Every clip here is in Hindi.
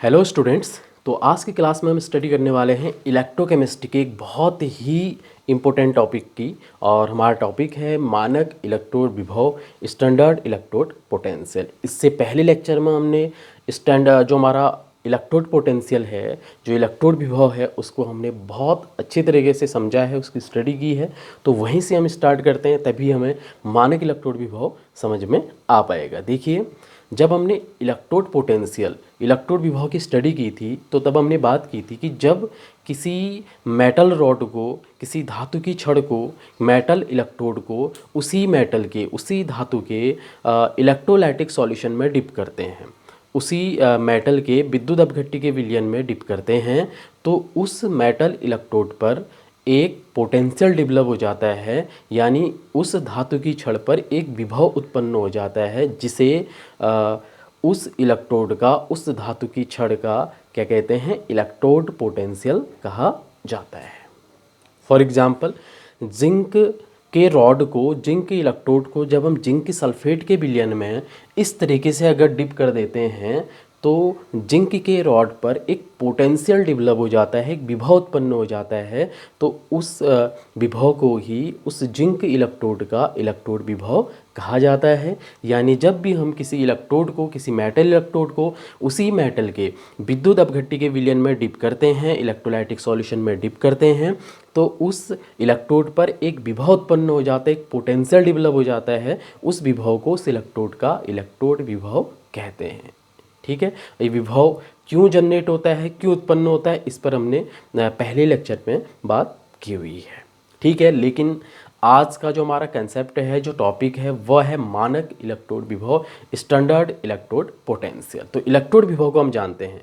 Hello students. तो आज की क्लास में हम स्टडी करने वाले हैं इलेक्ट्रोकेमिस्ट्री के एक बहुत ही इम्पोर्टेंट टॉपिक की। और हमारा टॉपिक है मानक इलेक्ट्रोड विभव, स्टैंडर्ड इलेक्ट्रोड पोटेंशियल। इससे पहले लेक्चर में हमने स्टैंडर्ड जो हमारा इलेक्ट्रोड पोटेंशियल है, जो इलेक्ट्रोड विभव है, उसको हमने बहुत अच्छी तरीके से समझा है, उसकी स्टडी की है। तो वहीं से हम स्टार्ट करते हैं, तभी हमें मानक इलेक्ट्रोड विभव समझ में आ पाएगा। देखिए, जब हमने इलेक्ट्रोड विभव की स्टडी की थी, तो तब हमने बात की थी कि जब किसी मेटल रॉड को, किसी धातु की छड़ को, मेटल इलेक्ट्रोड को उसी धातु के इलेक्ट्रोलाइटिक सॉल्यूशन में डिप करते हैं, उसी मेटल के विद्युत अपघट्य के विलयन में डिप करते हैं, तो उस मेटल इलेक्ट्रोड पर एक पोटेंशियल डेवलप हो जाता है। यानी उस धातु की छड़ पर एक विभव उत्पन्न हो जाता है, जिसे उस इलेक्ट्रोड का, उस धातु की छड़ का क्या कहते हैं, इलेक्ट्रोड पोटेंशियल कहा जाता है। For example, zinc zinc electrode को जब हम जिंक सल्फेट के विलयन में इस तरीके से अगर डिप कर देते हैं, तो जिंक के रॉड पर एक पोटेंशियल डेवलप हो जाता है, एक विभव उत्पन्न हो जाता है। तो उस विभव को ही, उस जिंक इलेक्ट्रोड का इलेक्ट्रोड विभव कहा जाता है। यानी जब भी हम किसी इलेक्ट्रोड को, किसी मेटल इलेक्ट्रोड को उसी मेटल के विद्युत अपघट्य के विलयन में डिप करते हैं, इलेक्ट्रोलाइटिक सॉल्यूशन में डिप करते हैं, तो उस इलेक्ट्रोड पर एक विभव उत्पन्न हो जाता है, एक पोटेंशियल डेवलप हो जाता है। उस विभव को उस इलेक्ट्रोड का इलेक्ट्रोड विभव कहते हैं। ठीक है, ये विभव क्यों जनरेट होता है, क्यों उत्पन्न होता है, इस पर हमने पहले लेक्चर में बात की हुई है। ठीक है, लेकिन आज का जो हमारा कंसेप्ट है, जो टॉपिक है, वह है मानक इलेक्ट्रोड विभव, स्टैंडर्ड इलेक्ट्रोड पोटेंशियल। तो इलेक्ट्रोड विभव को हम जानते हैं,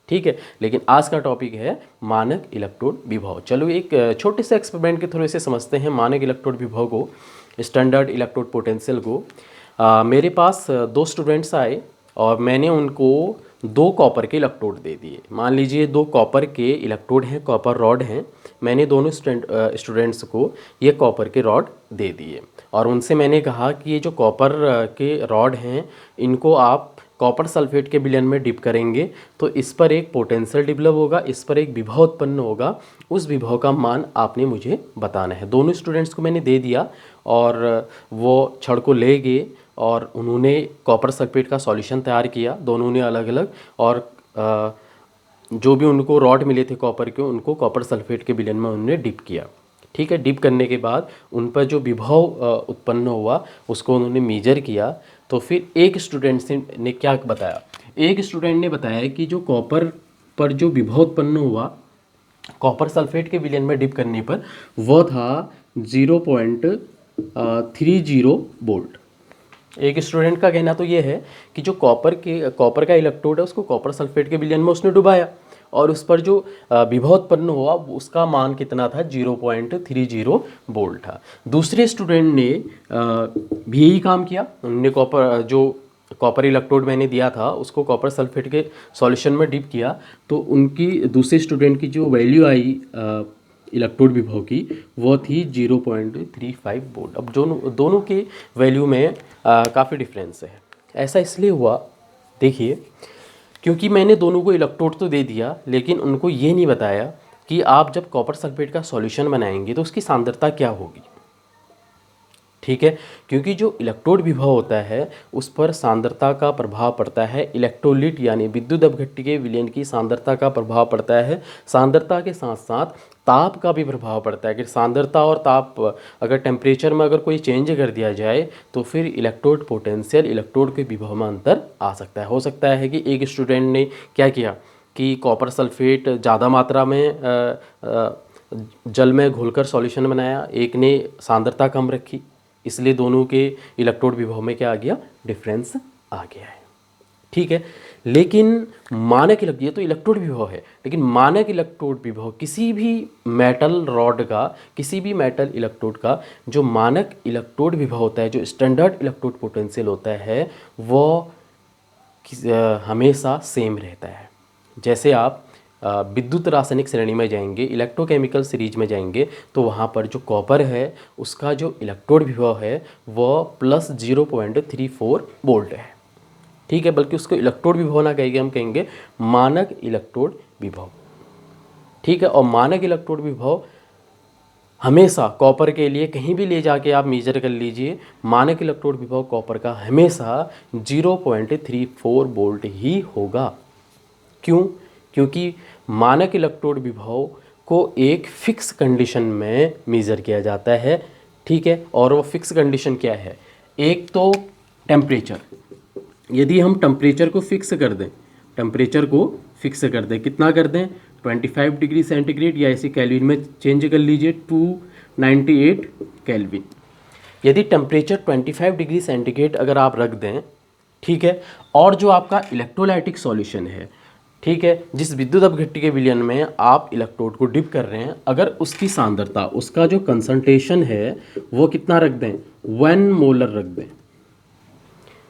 ठीक है, लेकिन आज का टॉपिक है मानक इलेक्ट्रोड विभव। चलो एक छोटे से एक्सपेरिमेंट के थ्रू से समझते हैं मानक इलेक्ट्रोड विभव को, स्टैंडर्ड इलेक्ट्रोड पोटेंशियल को। मेरे पास दो स्टूडेंट्स आए और मैंने उनको दो कॉपर के इलेक्ट्रोड दे दिए। मान लीजिए दो कॉपर के इलेक्ट्रोड हैं, कॉपर रॉड हैं। मैंने दोनों स्टूडेंट्स को ये कॉपर के रॉड दे दिए और उनसे मैंने कहा कि ये जो कॉपर के रॉड हैं, इनको आप कॉपर सल्फेट के विलयन में डिप करेंगे, तो इस पर एक पोटेंशियल डेवलप होगा, इस पर एक विभव उत्पन्न होगा। उस विभव का मान आपने मुझे बताना है। दोनों स्टूडेंट्स को मैंने दे दिया और वो छड़ को ले गए और उन्होंने कॉपर सल्फेट का सॉल्यूशन तैयार किया, दोनों ने अलग अलग। और जो भी उनको रॉड मिले थे कॉपर के, उनको कॉपर सल्फेट के विलयन में उन्होंने डिप किया। ठीक है, डिप करने के बाद उन पर जो विभव उत्पन्न हुआ, उसको उन्होंने मेजर किया। तो फिर एक स्टूडेंट ने क्या बताया, एक स्टूडेंट ने बताया कि जो कॉपर पर जो विभव उत्पन्न हुआ कॉपर सल्फेट के विलयन में डिप करने पर, वह था 0.30 वोल्ट। एक स्टूडेंट का कहना तो ये है कि जो कॉपर का इलेक्ट्रोड है, उसको कॉपर सल्फेट के विलयन में उसने डुबाया और उस पर जो विभव उत्पन्न हुआ, उसका मान कितना था, 0.30 वोल्ट था। दूसरे स्टूडेंट ने भी यही काम किया। उन्होंने कॉपर इलेक्ट्रोड मैंने दिया था, उसको कॉपर सल्फेट के सॉल्यूशन में डिप किया, तो उनकी दूसरे स्टूडेंट की जो वैल्यू आई इलेक्ट्रोड विभव की, वो थी 0.35 वोल्ट। अब दोनों के वैल्यू में काफ़ी डिफरेंस है। ऐसा इसलिए हुआ, देखिए, क्योंकि मैंने दोनों को इलेक्ट्रोड तो दे दिया, लेकिन उनको ये नहीं बताया कि आप जब कॉपर सल्फेट का सॉल्यूशन बनाएंगे तो उसकी सांद्रता क्या होगी। ठीक है, क्योंकि जो इलेक्ट्रोड विभव होता है, उस पर सांद्रता का प्रभाव पड़ता है। इलेक्ट्रोलिट यानी विद्युत अपघट्य के विलयन की सांद्रता का प्रभाव पड़ता है। सांद्रता के साथ साथ ताप का भी प्रभाव पड़ता है। अगर सांद्रता और ताप, अगर टेम्परेचर में अगर कोई चेंज कर दिया जाए, तो फिर इलेक्ट्रोड पोटेंशियल, इलेक्ट्रोड के विभव में अंतर आ सकता है। हो सकता है कि एक स्टूडेंट ने क्या किया कि कॉपर सल्फेट ज़्यादा मात्रा में जल में घोलकर सॉल्यूशन बनाया, एक ने सांद्रता कम रखी, इसलिए दोनों के इलेक्ट्रोड विभव में क्या आ गया, डिफरेंस आ गया है। ठीक है, लेकिन ये तो इलेक्ट्रोड विभव है, लेकिन मानक इलेक्ट्रोड विभव किसी भी मेटल रॉड का, किसी भी मेटल इलेक्ट्रोड का जो मानक इलेक्ट्रोड विभव होता है, जो स्टैंडर्ड इलेक्ट्रोड पोटेंशियल होता है, वो हमेशा सेम रहता है। जैसे आप विद्युत रासायनिक श्रेणी में जाएंगे, इलेक्ट्रोकेमिकल सीरीज में जाएंगे, तो वहाँ पर जो कॉपर है, उसका जो इलेक्ट्रोड विभव है, वह +0.34 वोल्ट है। ठीक है, बल्कि उसको इलेक्ट्रोड विभव ना कहेंगे, हम कहेंगे मानक इलेक्ट्रोड विभव। ठीक है, और मानक इलेक्ट्रोड विभव हमेशा कॉपर के लिए कहीं भी ले जाके आप मेजर कर लीजिए, मानक इलेक्ट्रोड विभव कॉपर का हमेशा 0.34 वोल्ट ही होगा। क्यों? क्योंकि मानक इलेक्ट्रोड विभव को एक फिक्स कंडीशन में मेज़र किया जाता है। ठीक है, और वो फिक्स कंडीशन क्या है? एक तो टेम्परेचर, यदि हम टेम्परेचर को फिक्स कर दें, टेम्परेचर को फिक्स कर दें, कितना कर दें? 25 डिग्री सेंटीग्रेड, या इसे केल्विन में चेंज कर लीजिए 298 केल्विन। यदि टेम्परेचर 25 डिग्री सेंटीग्रेड अगर आप रख दें, ठीक है, और जो आपका इलेक्ट्रोलाइटिक सॉल्यूशन है, ठीक है, जिस विद्युत अपघट्य के विलयन में आप इलेक्ट्रोड को डिप कर रहे हैं, अगर उसकी सांद्रता, उसका जो कंसंट्रेशन है वो कितना रख दें? 1 मोलर रख दें।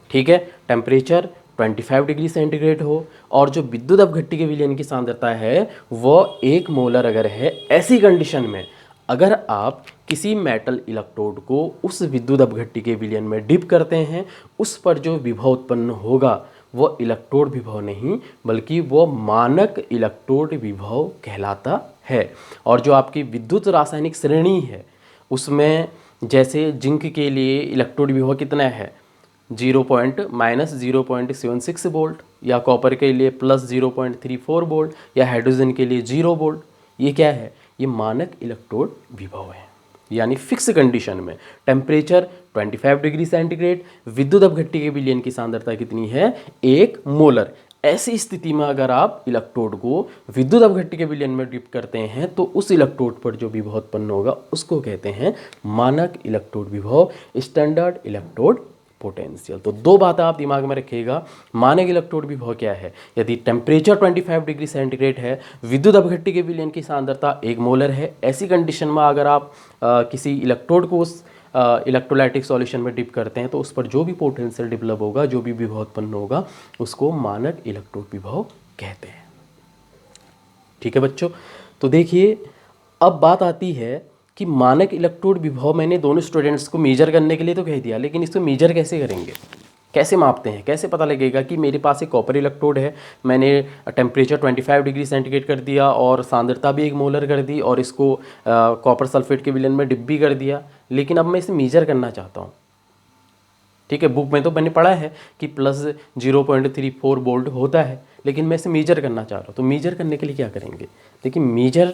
ठीक है, टेम्परेचर 25 डिग्री सेंटीग्रेड हो और जो विद्युत अपघट्य के विलयन की सांद्रता है वो 1 मोलर अगर है, ऐसी कंडीशन में अगर आप किसी मेटल इलेक्ट्रोड को उस विद्युत अपघट्य के विलयन में डिप करते हैं, उस पर जो विभव उत्पन्न होगा वो इलेक्ट्रोड विभव नहीं, बल्कि वो मानक इलेक्ट्रोड विभव कहलाता है। और जो आपकी विद्युत रासायनिक श्रेणी है उसमें जैसे जिंक के लिए इलेक्ट्रोड विभव कितना है? -0.76 वोल्ट, या कॉपर के लिए +0.34 वोल्ट, या हाइड्रोजन के लिए 0 वोल्ट। ये क्या है? ये मानक इलेक्ट्रोड विभव है। यानी फिक्स कंडीशन में टेम्परेचर 25 डिग्री सेंटीग्रेड, विद्युत अपघट्य के विलयन की सांद्रता कितनी है? 1 मोलर। ऐसी स्थिति में अगर आप इलेक्ट्रोड को विद्युत अपघट्य के विलयन में डिप करते हैं तो उस इलेक्ट्रोड पर जो विभव उत्पन्न होगा उसको कहते हैं मानक इलेक्ट्रोड विभव, स्टैंडर्ड इलेक्ट्रोड पोटेंशियल। तो दो बातें आप दिमाग में रखिएगा। मानक इलेक्ट्रोड विभव क्या है? यदि टेम्परेचर 25 डिग्री सेंटीग्रेड है, विद्युत अपघट्य के विलयन की सांद्रता 1 मोलर है, ऐसी कंडीशन में अगर आप किसी इलेक्ट्रोड को उस इलेक्ट्रोलाइटिक सॉल्यूशन में डिप करते हैं तो उस पर जो भी पोटेंशियल डेवलप होगा, जो भी विभव उत्पन्न होगा, उसको मानक इलेक्ट्रोड विभव कहते हैं। ठीक है बच्चों, तो देखिए अब बात आती है कि मानक इलेक्ट्रोड विभव मैंने दोनों स्टूडेंट्स को मेजर करने के लिए तो कह दिया, लेकिन इसको मेजर कैसे करेंगे? कैसे मापते हैं? कैसे पता लगेगा कि मेरे पास एक कॉपर इलेक्ट्रोड है, मैंने टेम्परेचर 25 डिग्री सेंटीग्रेड कर दिया और सांद्रता भी 1 मोलर कर दी और इसको कॉपर सल्फेट के विलयन में डिप भी कर दिया, लेकिन अब मैं इसे मेजर करना चाहता हूँ। ठीक है, बुक में तो मैंने पढ़ा है कि +0.34 वोल्ट होता है, लेकिन मैं इसे मेजर करना चाह रहा हूँ। तो मेजर करने के लिए क्या करेंगे? देखिए, मेजर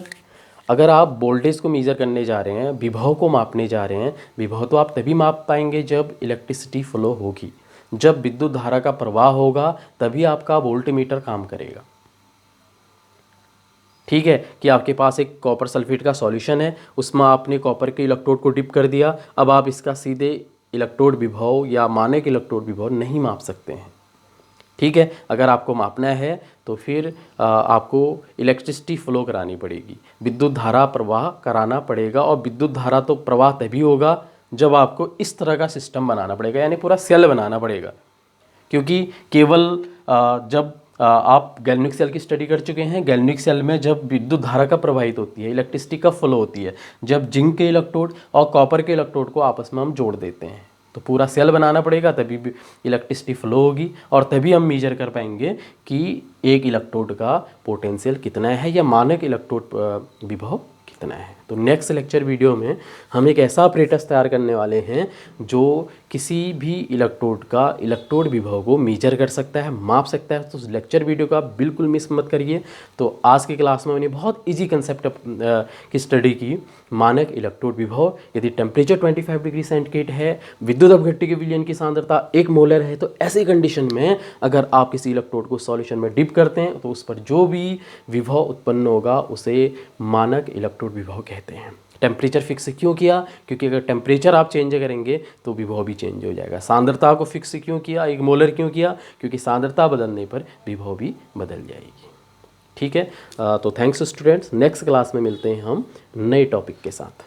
अगर आप वोल्टेज को मेजर करने जा रहे हैं, विभव को मापने जा रहे हैं, विभव तो आप तभी माप पाएंगे जब इलेक्ट्रिसिटी फ्लो होगी, जब विद्युत धारा का प्रवाह होगा, तभी आपका वोल्टमीटर काम करेगा। ठीक है, कि आपके पास एक कॉपर सल्फेट का सॉल्यूशन है, उसमें आपने कॉपर के इलेक्ट्रोड को डिप कर दिया, अब आप इसका सीधे इलेक्ट्रोड विभव या मानक इलेक्ट्रोड विभव नहीं माप सकते हैं। ठीक है, अगर आपको मापना है तो फिर आपको इलेक्ट्रिसिटी फ्लो करानी पड़ेगी, विद्युत धारा प्रवाह कराना पड़ेगा, और विद्युत धारा तो प्रवाह तभी होगा जब आपको इस तरह का सिस्टम बनाना पड़ेगा, यानी पूरा सेल बनाना पड़ेगा। क्योंकि केवल जब आप गैल्वेनिक सेल की स्टडी कर चुके हैं, गैल्वेनिक सेल में जब विद्युत धारा का प्रवाहित होती है, इलेक्ट्रिसिटी का फ्लो होती है, जब जिंक के इलेक्ट्रोड और कॉपर के इलेक्ट्रोड को आपस में हम जोड़ देते हैं, तो पूरा सेल बनाना पड़ेगा, तभी इलेक्ट्रिसिटी फ्लो होगी, और तभी हम मेजर कर पाएंगे कि एक इलेक्ट्रोड का पोटेंशियल कितना है या मानक इलेक्ट्रोड विभव कितना है। तो नेक्स्ट लेक्चर वीडियो में हम एक ऐसा ऑपरेटर्स तैयार करने वाले हैं जो किसी भी इलेक्ट्रोड का इलेक्ट्रोड विभव को मेजर कर सकता है, माप सकता है। तो लेक्चर वीडियो को आप बिल्कुल मिस मत करिए। तो आज की क्लास में मैंने बहुत इजी कंसेप्ट की स्टडी की, मानक इलेक्ट्रोड विभव। यदि टेम्परेचर 25 डिग्री सेंटीग्रेड है, विद्युत अपघट्य के विलयन की सांद्रता 1 मोलर है, तो ऐसी कंडीशन में अगर आप किसी इलेक्ट्रोड को सॉल्यूशन में डिप करते हैं तो उस पर जो भी विभव उत्पन्न होगा उसे मानक इलेक्ट्रोड विभव कहते हैं। टेम्परेचर फिक्स क्यों किया? क्योंकि अगर टेम्परेचर आप चेंज करेंगे तो विभव भी चेंज हो जाएगा। सांद्रता को फिक्स क्यों किया, 1 मोलर क्यों किया? क्योंकि सांद्रता बदलने पर विभव भी बदल जाएगी। ठीक है, तो थैंक्स स्टूडेंट्स। नेक्स्ट क्लास में मिलते हैं हम नए टॉपिक के साथ।